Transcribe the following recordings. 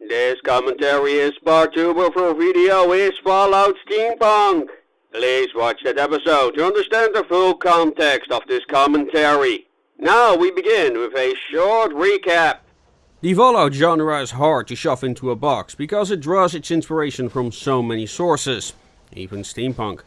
This commentary is part 2 of our video is Fallout Steampunk. Please watch that episode to understand the full context of this commentary. Now we begin with a short recap. The Fallout genre is hard to shove into a box because it draws its inspiration from so many sources, even steampunk.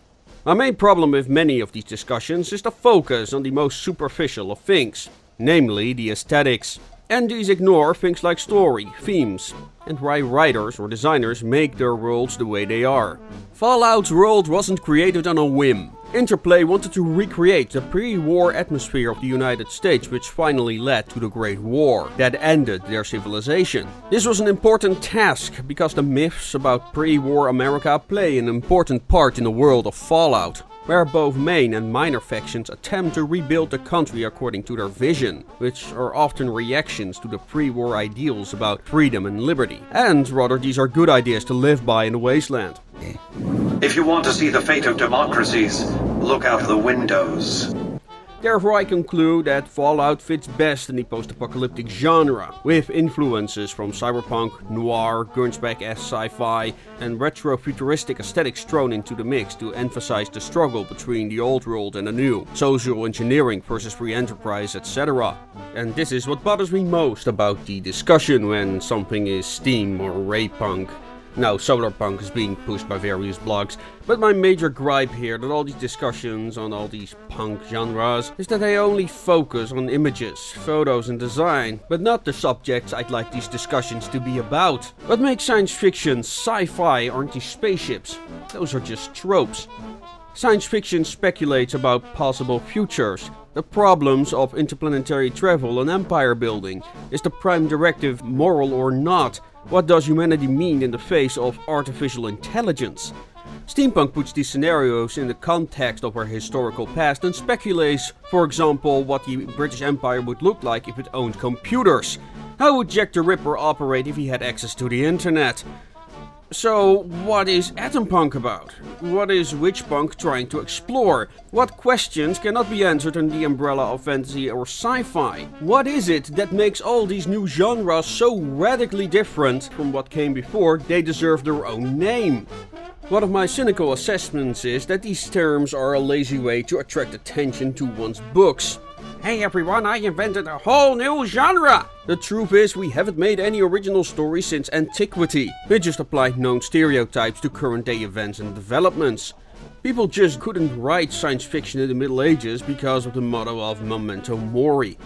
My main problem with many of these discussions is the focus on the most superficial of things, namely the aesthetics. And these ignore things like story, themes, and why writers or designers make their worlds the way they are. Fallout's world wasn't created on a whim. Interplay wanted to recreate the pre-war atmosphere of the United States, which finally led to the Great War that ended their civilization. This was an important task because the myths about pre-war America play an important part in the world of Fallout, where both main and minor factions attempt to rebuild the country according to their vision, which are often reactions to the pre-war ideals about freedom and liberty. And rather, these are good ideas to live by in the wasteland. If you want to see the fate of democracies, look out the windows. Therefore, I conclude that Fallout fits best in the post-apocalyptic genre, with influences from cyberpunk, noir, Gunsback-esque sci-fi, and retro-futuristic aesthetics thrown into the mix to emphasize the struggle between the old world and the new, social engineering versus free enterprise, etc. And this is what bothers me most about the discussion when something is steam or raypunk. Now, solarpunk is being pushed by various blogs, but my major gripe here that all these discussions on all these punk genres is that they only focus on images, photos and design, but not the subjects I'd like these discussions to be about. What makes science fiction sci-fi aren't these spaceships, those are just tropes. Science fiction speculates about possible futures. The problems of interplanetary travel and empire building. Is the prime directive moral or not? What does humanity mean in the face of artificial intelligence? Steampunk puts these scenarios in the context of our historical past and speculates, for example, what the British Empire would look like if it owned computers. How would Jack the Ripper operate if he had access to the internet? So, what is atompunk about? What is witchpunk trying to explore? What questions cannot be answered under the umbrella of fantasy or sci-fi? What is it that makes all these new genres so radically different from what came before they deserve their own name? One of my cynical assessments is that these terms are a lazy way to attract attention to one's books. Hey everyone, I invented a whole new genre! The truth is, we haven't made any original stories since antiquity. We just applied known stereotypes to current day events and developments. People just couldn't write science fiction in the Middle Ages because of the motto of memento mori.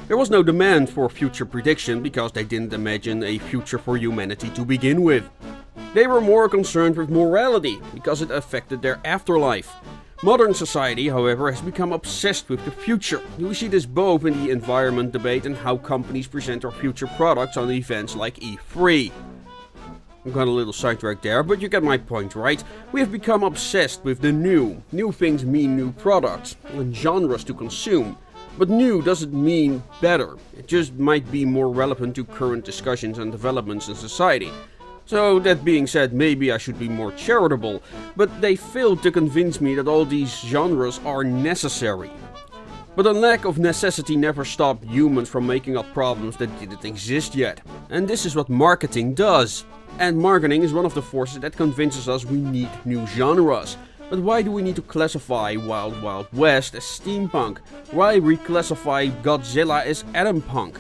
There was no demand for future prediction because they didn't imagine a future for humanity to begin with. They were more concerned with morality because it affected their afterlife. Modern society, however, has become obsessed with the future. We see this both in the environment debate and how companies present their future products on events like E3. I got a little sidetracked there, but you get my point, right? We have become obsessed with the new. New things mean new products and genres to consume. But new doesn't mean better. It just might be more relevant to current discussions and developments in society. So, that being said, maybe I should be more charitable, but they failed to convince me that all these genres are necessary. But a lack of necessity never stopped humans from making up problems that didn't exist yet. And this is what marketing does. And marketing is one of the forces that convinces us we need new genres. But why do we need to classify Wild Wild West as steampunk? Why reclassify Godzilla as atompunk?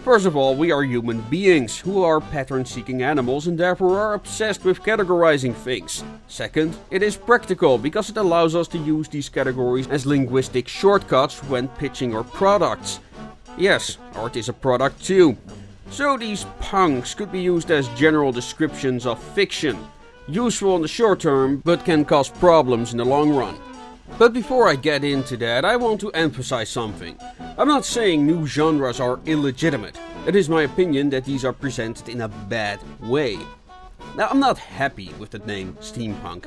First of all, we are human beings who are pattern-seeking animals and therefore are obsessed with categorizing things. Second, it is practical because it allows us to use these categories as linguistic shortcuts when pitching our products. Yes, art is a product too. So these punks could be used as general descriptions of fiction. Useful in the short term, but can cause problems in the long run. But before I get into that, I want to emphasize something. I'm not saying new genres are illegitimate. It is my opinion that these are presented in a bad way. Now, I'm not happy with the name steampunk.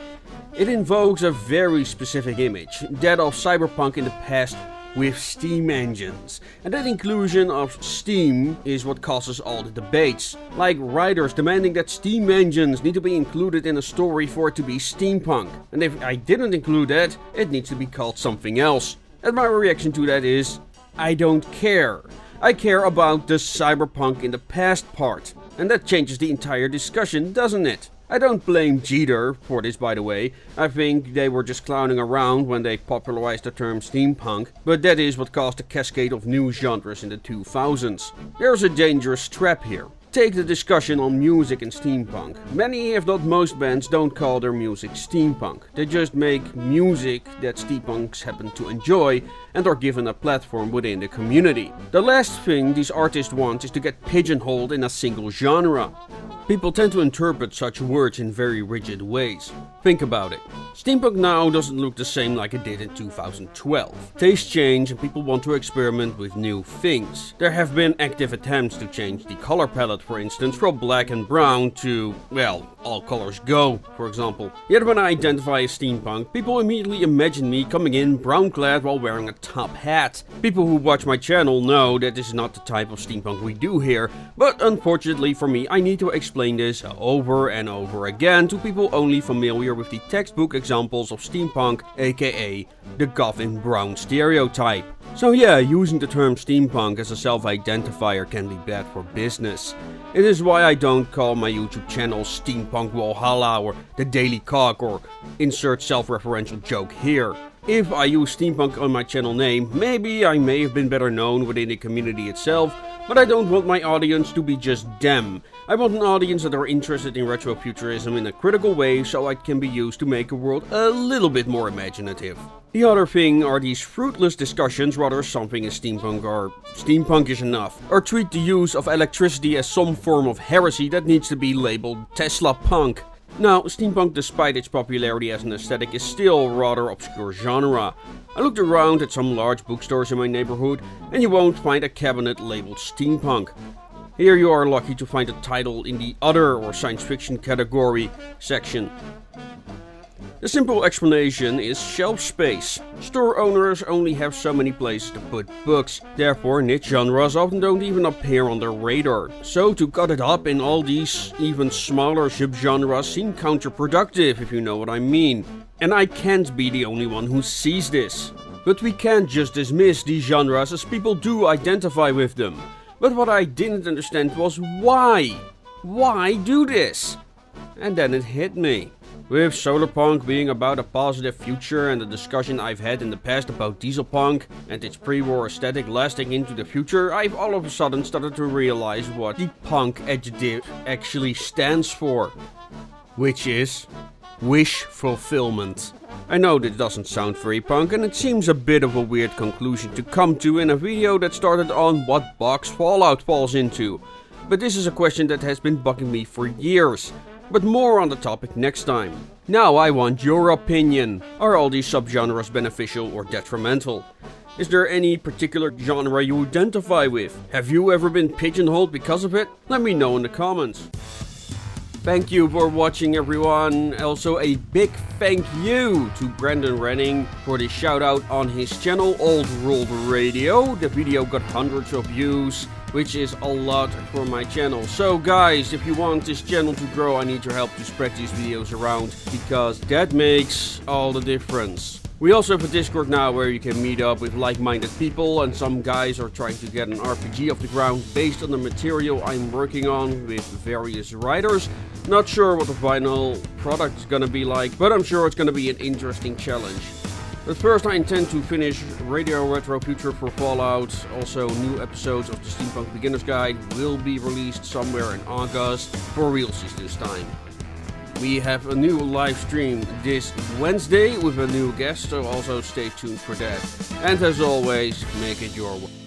It invokes a very specific image, that of cyberpunk in the past with steam engines. And that inclusion of steam is what causes all the debates. Like writers demanding that steam engines need to be included in a story for it to be steampunk. And if I didn't include that, it needs to be called something else. And my reaction to that is, I don't care. I care about the cyberpunk in the past part. And that changes the entire discussion, doesn't it? I don't blame Jeter for this, by the way. I think they were just clowning around when they popularized the term steampunk, but that is what caused a cascade of new genres in the 2000s. There's a dangerous trap here. Take the discussion on music and steampunk. Many, if not most bands, don't call their music steampunk. They just make music that steampunks happen to enjoy and are given a platform within the community. The last thing these artists want is to get pigeonholed in a single genre. People tend to interpret such words in very rigid ways. Think about it. Steampunk now doesn't look the same like it did in 2012. Tastes change and people want to experiment with new things. There have been active attempts to change the color palette, for instance, from black and brown to, well, all colors go, for example. Yet when I identify as steampunk, people immediately imagine me coming in brown clad while wearing a top hat. People who watch my channel know that this is not the type of steampunk we do here, but unfortunately for me, I need to explain this over and over again to people only familiar with the textbook examples of steampunk, aka the goth in brown stereotype. So yeah, using the term steampunk as a self-identifier can be bad for business. It is why I don't call my YouTube channel Steampunk Walhalla or The Daily Cock or insert self-referential joke here. If I use steampunk on my channel name, maybe I may have been better known within the community itself, but I don't want my audience to be just them. I want an audience that are interested in retrofuturism in a critical way so it can be used to make the world a little bit more imaginative. The other thing are these fruitless discussions whether something is steampunk or steampunkish enough, or treat the use of electricity as some form of heresy that needs to be labeled Tesla punk. Now, steampunk, despite its popularity as an aesthetic, is still a rather obscure genre. I looked around at some large bookstores in my neighborhood, and you won't find a cabinet labeled steampunk. Here you are lucky to find a title in the other or science fiction category section. The simple explanation is shelf space. Store owners only have so many places to put books, therefore niche genres often don't even appear on their radar. So to cut it up in all these even smaller subgenres seem counterproductive, if you know what I mean. And I can't be the only one who sees this. But we can't just dismiss these genres as people do identify with them. But what I didn't understand was why? Why do this? And then it hit me. With solarpunk being about a positive future and the discussion I've had in the past about dieselpunk and its pre-war aesthetic lasting into the future, I've all of a sudden started to realize what the punk adjective actually stands for. Which is wish fulfillment. I know this doesn't sound very punk and it seems a bit of a weird conclusion to come to in a video that started on what box Fallout falls into. But this is a question that has been bugging me for years. But more on the topic next time. Now I want your opinion. Are all these subgenres beneficial or detrimental? Is there any particular genre you identify with? Have you ever been pigeonholed because of it? Let me know in the comments. Thank you for watching, everyone. Also a big thank you to Brandon Renning for the shout out on his channel Old World Radio. The video got hundreds of views, which is a lot for my channel. So guys, if you want this channel to grow, I need your help to spread these videos around, because that makes all the difference. We also have a Discord now where you can meet up with like-minded people, and some guys are trying to get an RPG off the ground based on the material I'm working on with various writers. Not sure what the final product is gonna be like, but I'm sure it's gonna be an interesting challenge. But first I intend to finish Radio Retro Future for Fallout. Also new episodes of the Steampunk Beginner's Guide will be released somewhere in August, for realsies this time. We have a new live stream this Wednesday with a new guest, so also stay tuned for that. And as always, make it your way.